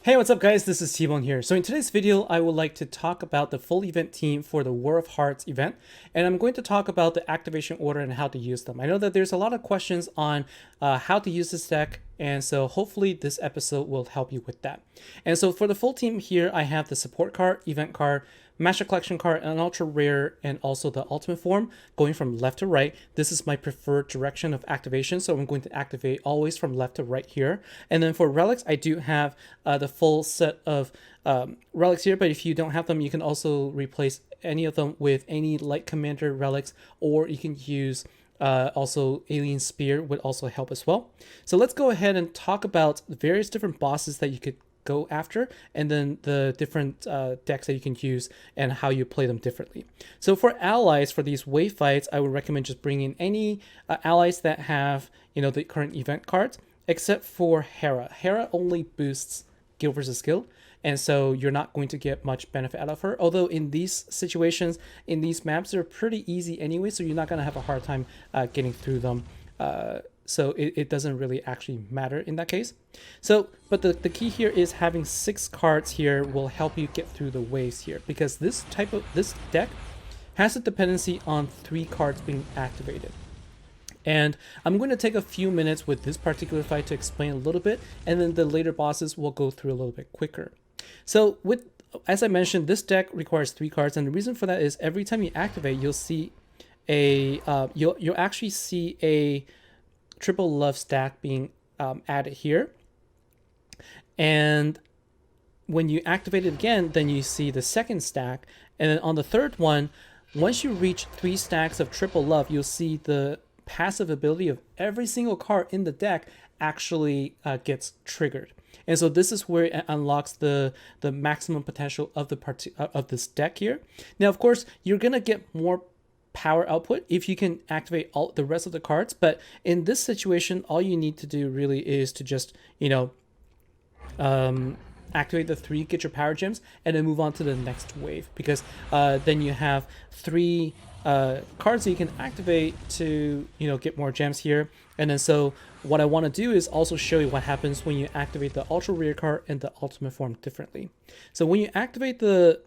Hey, what's up guys? This is TBone here. So in today's video, I would like to talk about the full event team for the War of Hearts event. And I'm going to talk about the activation order and how to use them. I know that there's a lot of questions on how to use this deck. And so hopefully this episode will help you with that. And so for the full team here, I have the support card, event card, Master Collection card, an ultra rare, and also the ultimate form going from left to right. This is my preferred direction of activation, so I'm going to activate always from left to right here. And then for relics, I do have the full set of relics here, but if you don't have them, you can also replace any of them with any light commander relics, or you can use also Alien Spear would also help as well. So let's go ahead and talk about the various different bosses that you could go after, and then the different decks that you can use and how you play them differently. So for allies, for these wave fights, I would recommend just bringing any allies that have, the current event cards, except for Hera. Hera only boosts guild versus guild, and so you're not going to get much benefit out of her. Although in these situations, in these maps, they're pretty easy anyway, so you're not going to have a hard time getting through them. So it doesn't really actually matter in that case. So, but the key here is having 6 cards here will help you get through the waves here, because this deck has a dependency on 3 cards being activated. And I'm going to take a few minutes with this particular fight to explain a little bit, and then the later bosses will go through a little bit quicker. So as I mentioned, this deck requires 3 cards, and the reason for that is every time you activate, you'll see you'll actually see a triple love stack being added here, and when you activate it again, then you see the second stack, and then on the third one, once you reach 3 stacks of triple love, you'll see the passive ability of every single card in the deck actually gets triggered. And so this is where it unlocks the maximum potential of of this deck here. Now, of course, you're gonna get more power output if you can activate all the rest of the cards, but in this situation, all you need to do really is to just activate the 3, get your power gems, and then move on to the next wave, because then you have 3 cards that you can activate to get more gems here. And then so what I want to do is also show you what happens when you activate the ultra rare card and the ultimate form differently. So when you activate the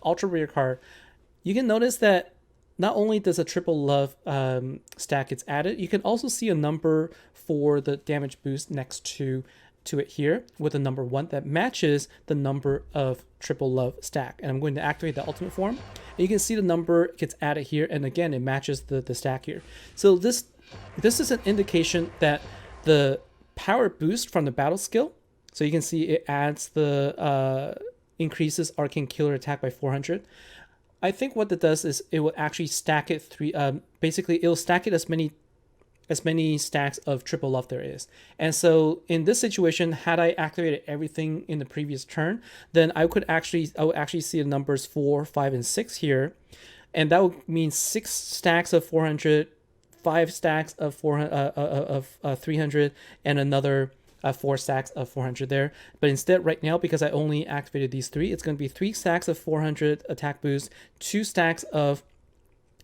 ultra rare card, you can notice that not only does a triple love stack gets added, you can also see a number for the damage boost next to it here with a number 1 that matches the number of triple love stack. And I'm going to activate the ultimate form, and you can see the number gets added here, and again it matches the stack here. So this is an indication that the power boost from the battle skill, so you can see it adds the increases arcane killer attack by 400. I think what it does is it will actually stack it basically it'll stack it as many stacks of triple love there is. And so in this situation, had I activated everything in the previous turn, then I would actually see the numbers 4, 5, and 6 here, and that would mean 6 stacks of 400, 5 stacks of 300, and another 4 stacks of 400 there. But instead, right now, because I only activated these 3, it's going to be 3 stacks of 400 attack boost, 2 stacks of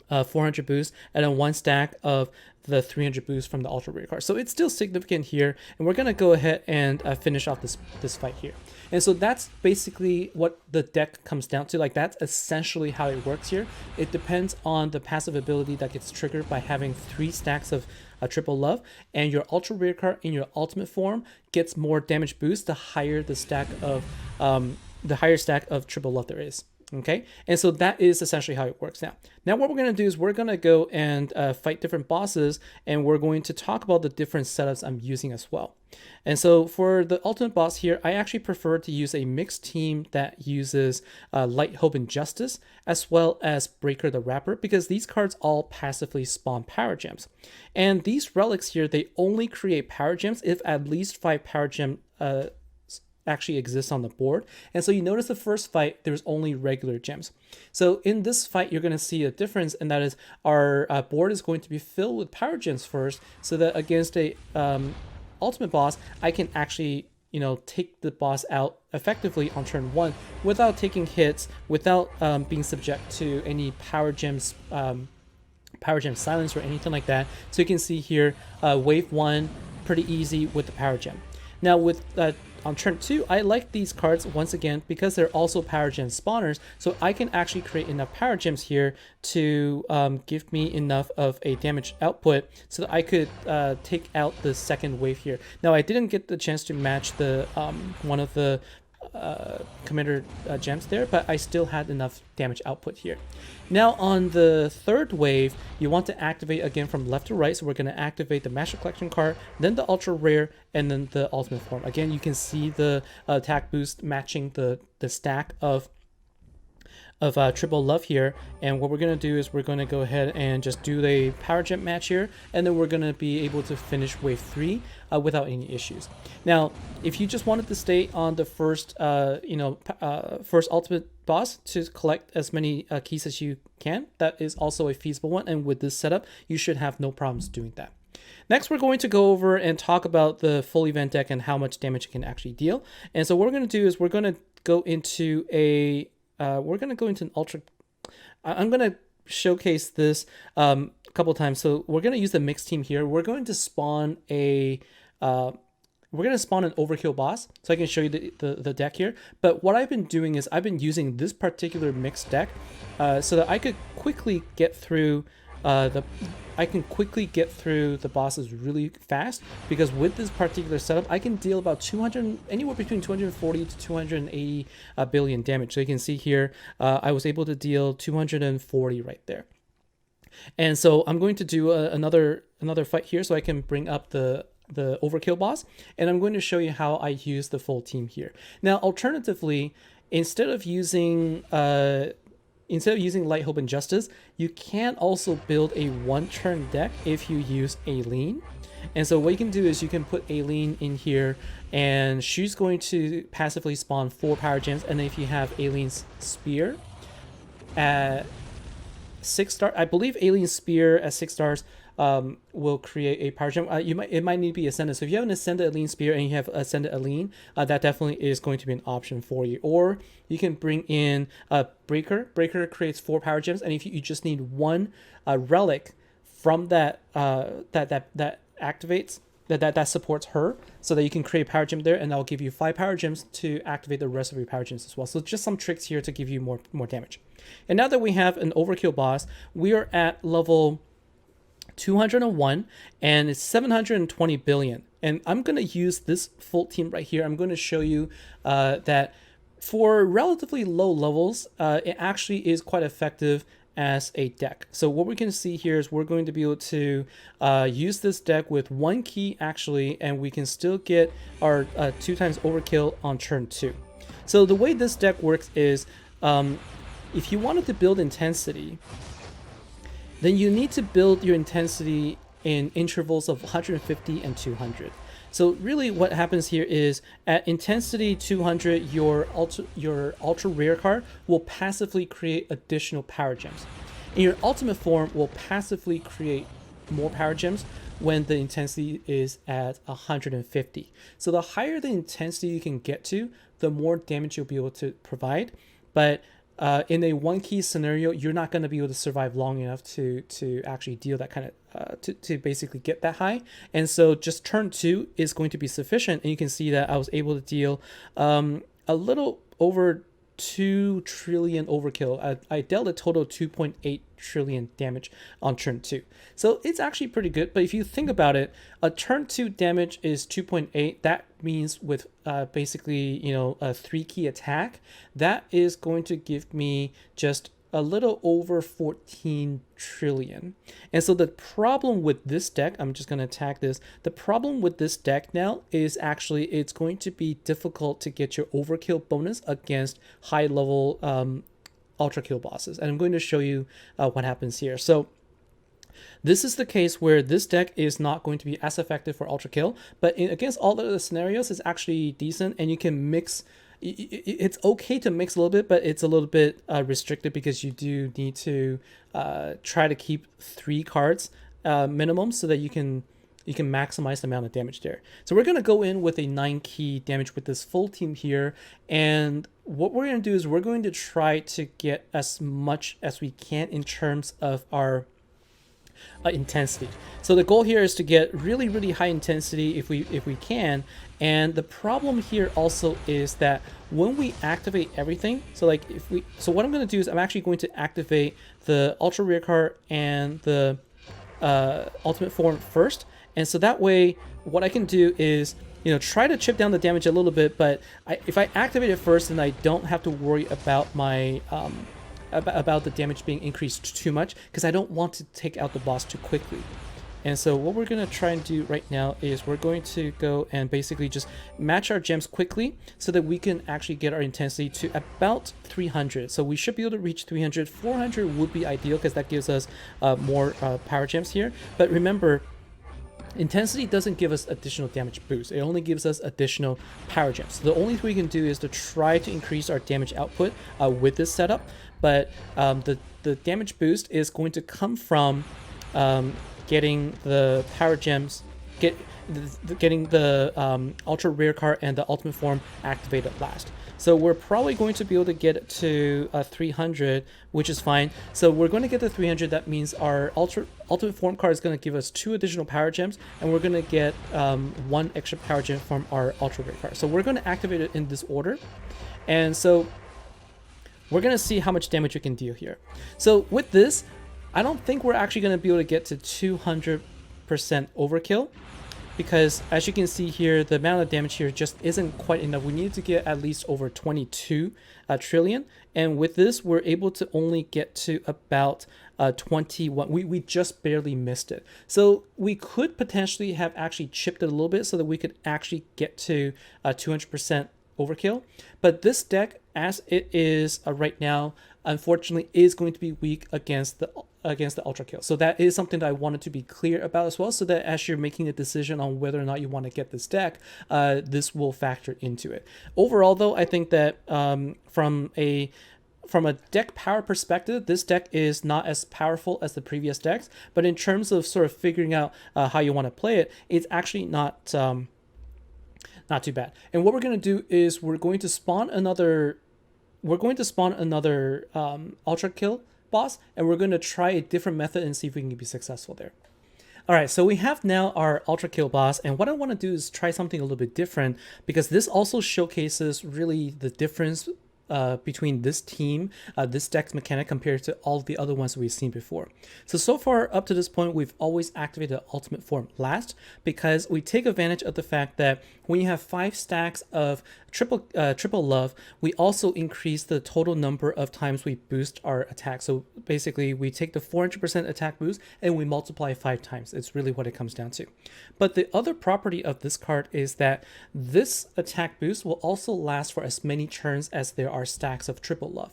400 boost, and then 1 stack of the 300 boost from the ultra rare card. So it's still significant here, and we're going to go ahead and finish off this fight here. And so that's basically what the deck comes down to. Like, that's essentially how it works here. It depends on the passive ability that gets triggered by having 3 stacks of triple love, and your ultra rare card in your ultimate form gets more damage boost the higher the stack of triple love there is. Okay, and so that is essentially how it works. Now what we're going to do is we're going to go and fight different bosses, and we're going to talk about the different setups I'm using as well. And so for the ultimate boss here, I actually prefer to use a mixed team that uses Light, Hope, and Justice, as well as Breaker the Rapper, because these cards all passively spawn power gems. And these relics here, they only create power gems if at least 5 power gem actually exists on the board. And so you notice the first fight, there's only regular gems. So in this fight, you're going to see a difference, and that is our board is going to be filled with power gems first, so that against a ultimate boss, I can actually take the boss out effectively on turn 1 without taking hits, without being subject to any power gem silence or anything like that. So you can see here, wave 1, pretty easy with the power gem. Now with on turn 2, I like these cards once again because they're also power gem spawners, so I can actually create enough power gems here to give me enough of a damage output so that I could take out the second wave here. Now I didn't get the chance to match the one of the commander gems there, but I still had enough damage output here. Now on the third wave, you want to activate again from left to right, so we're going to activate the Master Collection card, then the ultra rare, and then the ultimate form. Again, you can see the attack boost matching the stack of triple love here, and what we're going to do is we're going to go ahead and just do the power gem match here, and then we're going to be able to finish wave 3 without any issues. Now if you just wanted to stay on the first first ultimate boss to collect as many keys as you can, that is also a feasible one, and with this setup you should have no problems doing that. Next, we're going to go over and talk about the full event deck and how much damage it can actually deal. And so what we're going to do is we're going to go into a an ultra. I'm going to showcase this a couple times. So we're going to use the mixed team here. We're going to spawn an overkill boss, so I can show you the deck here. But what I've been doing is I've been using this particular mixed deck so that I could quickly get through the bosses really fast, because with this particular setup I can deal about anywhere between 240 to 280 billion damage. So you can see here I was able to deal 240 right there. And so I'm going to do another fight here so I can bring up the overkill boss, and I'm going to show you how I use the full team here. Now alternatively, instead of using Light, Hope, and Justice, you can also build a one-turn deck if you use Aileen. And so what you can do is you can put Aileen in here, and she's going to passively spawn 4 power gems. And then if you have Aileen's Spear at 6 stars, I believe Aileen's Spear at 6 stars will create a power gem. It might need to be ascended. So if you have an ascended Aileen Spear and you have ascended Aileen, that definitely is going to be an option for you. Or you can bring in Breaker. Breaker creates 4 power gems, and if you just need 1 relic from that that activates that supports her, so that you can create a power gem there, and that'll give you 5 power gems to activate the rest of your power gems as well. So just some tricks here to give you more damage. And now that we have an overkill boss, we are at level 201, and it's 720 billion. And I'm going to use this full team right here. I'm going to show you that for relatively low levels, it actually is quite effective as a deck. So what we can see here is we're going to be able to use this deck with 1 key actually, and we can still get our 2 times overkill on turn 2. So the way this deck works is if you wanted to build intensity, then you need to build your intensity in intervals of 150 and 200. So really what happens here is at intensity 200, your ultra rare card will passively create additional power gems. And your ultimate form will passively create more power gems when the intensity is at 150. So the higher the intensity you can get to, the more damage you'll be able to provide. But in a 1 key scenario, you're not going to be able to survive long enough to actually deal that kind of to basically get that high. And so just turn 2 is going to be sufficient, and you can see that I was able to deal a little over 2 trillion overkill. I dealt a total of 2.8 trillion damage on turn 2. So it's actually pretty good. But if you think about it, a turn 2 damage is 2.8. That means with basically, a 3 key attack, that is going to give me just a little over 14 trillion. And so the problem with this deck, I'm just going to attack this. The problem with this deck now is actually it's going to be difficult to get your overkill bonus against high level ultra kill bosses. And I'm going to show you what happens here. So this is the case where this deck is not going to be as effective for ultra kill, but against all the other scenarios, it's actually decent, and you can mix. It's okay to mix a little bit, but it's a little bit restricted because you do need to try to keep 3 cards minimum so that you can maximize the amount of damage there. So we're going to go in with a 9 key damage with this full team here, and what we're going to do is we're going to try to get as much as we can in terms of our intensity. So the goal here is to get really, really high intensity if we can. And the problem here also is that when we activate everything, so like so what I'm going to do is I'm actually going to activate the ultra rare card and the ultimate form first. And so that way, what I can do is, try to chip down the damage a little bit, but if I activate it first, then I don't have to worry about my about the damage being increased too much, because I don't want to take out the boss too quickly. And so what we're going to try and do right now is we're going to go and basically just match our gems quickly so that we can actually get our intensity to about 300. So we should be able to reach 300. 400 would be ideal because that gives us more power gems here. But remember, intensity doesn't give us additional damage boost. It only gives us additional power gems. So the only thing we can do is to try to increase our damage output with this setup. But the damage boost is going to come from getting the power gems, getting the ultra rare card and the ultimate form activated last. So we're probably going to be able to get it to 300, which is fine. So we're going to get to 300. That means our ultimate form card is going to give us 2 additional power gems, and we're going to get 1 extra power gem from our ultra rare card. So we're going to activate it in this order, and so we're going to see how much damage we can deal here. So with this, I don't think we're actually going to be able to get to 200% overkill, because as you can see here, the amount of damage here just isn't quite enough. We need to get at least over 22 trillion, and with this we're able to only get to about 21. We just barely missed it. So we could potentially have actually chipped it a little bit so that we could actually get to 200% overkill, but this deck as it is right now, unfortunately, is going to be weak against the ultra kill. So that is something that I wanted to be clear about as well, so that as you're making a decision on whether or not you want to get this deck, this will factor into it. Overall though, I think that from a deck power perspective, this deck is not as powerful as the previous decks, but in terms of sort of figuring out how you want to play it, it's actually not too bad. And what we're going to do is we're going to spawn another ultra kill boss, and we're going to try a different method and see if we can be successful there. All right, so we have now our ultra kill boss, and what I want to do is try something a little bit different, because this also showcases really the difference between this team, this deck's mechanic compared to all the other ones we've seen before. So far up to this point, we've always activated the ultimate form last, because we take advantage of the fact that when you have 5 stacks of triple love, we also increase the total number of times we boost our attack. So basically we take the 400% attack boost and we multiply 5 times. It's really what it comes down to. But the other property of this card is that this attack boost will also last for as many turns as there are stacks of triple love.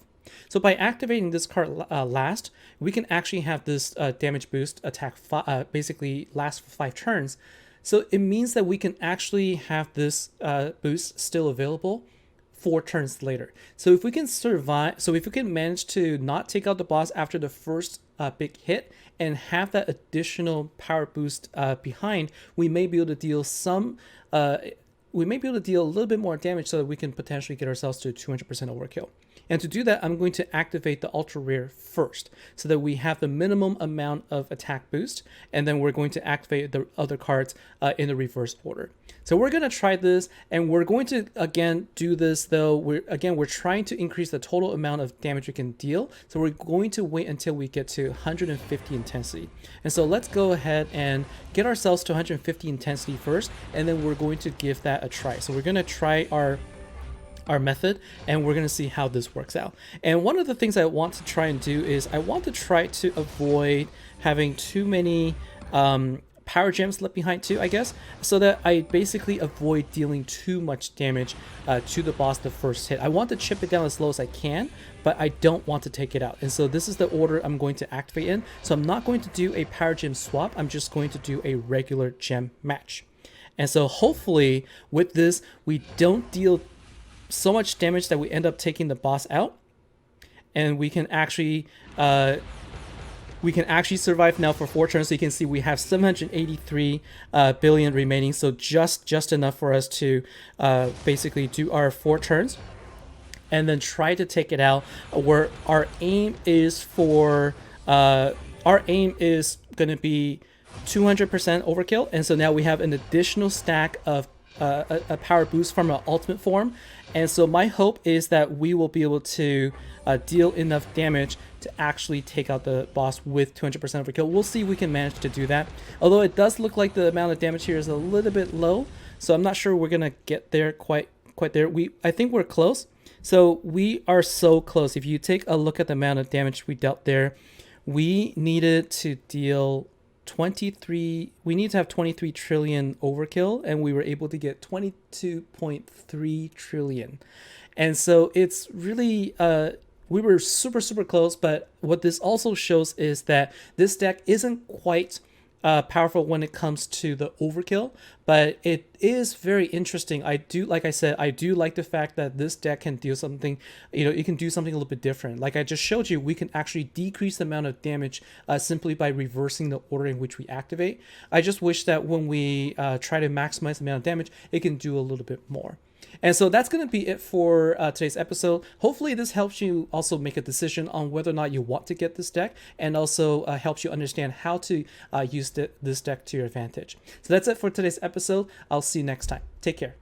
So by activating this card last, we can actually have this damage boost attack basically last for 5 turns. So it means that we can actually have this boost still available 4 turns later. So if we can manage to not take out the boss after the first big hit and have that additional power boost behind, we may be able to deal a little bit more damage so that we can potentially get ourselves to 200% overkill. And to do that, I'm going to activate the ultra rare first so that we have the minimum amount of attack boost, and then we're going to activate the other cards in the reverse order. So we're going to try this, and we're going to again do this though. We're trying to increase the total amount of damage we can deal. So we're going to wait until we get to 150 intensity. And so let's go ahead and get ourselves to 150 intensity first, and then we're going to give that a try. So we're going to try our method, and we're going to see how this works out. And one of the things I want to try and do is I want to try to avoid having too many power gems left behind too, I guess, so that I basically avoid dealing too much damage to the boss the first hit. I want to chip it down as low as I can, but I don't want to take it out. And so this is the order I'm going to activate in. So I'm not going to do a power gem swap. I'm just going to do a regular gem match. And so hopefully with this, we don't deal so much damage that we end up taking the boss out, and we can actually survive now for 4 turns. So you can see we have 783 billion remaining, so just enough for us to basically do our 4 turns and then try to take it out. Where our aim is going to be 200% overkill, and so now we have an additional stack of a power boost from an ultimate form. And so my hope is that we will be able to deal enough damage to actually take out the boss with 200% overkill. We'll see if we can manage to do that, although it does look like the amount of damage here is a little bit low, so I'm not sure we're gonna get there quite there. I think we're close. So we are so close. If you take a look at the amount of damage we dealt there, we needed to deal 23, we need to have 23 trillion overkill, and we were able to get 22.3 trillion. And so it's really we were super close. But what this also shows is that this deck isn't quite powerful when it comes to the overkill, but it is very interesting. Like I said, I do like the fact that this deck can do something, it can do something a little bit different. Like I just showed you, we can actually decrease the amount of damage simply by reversing the order in which we activate. I just wish that when we try to maximize the amount of damage, it can do a little bit more. And so that's going to be it for today's episode. Hopefully this helps you also make a decision on whether or not you want to get this deck, and also helps you understand how to use this deck to your advantage. So that's it for today's episode. I'll see you next time. Take care.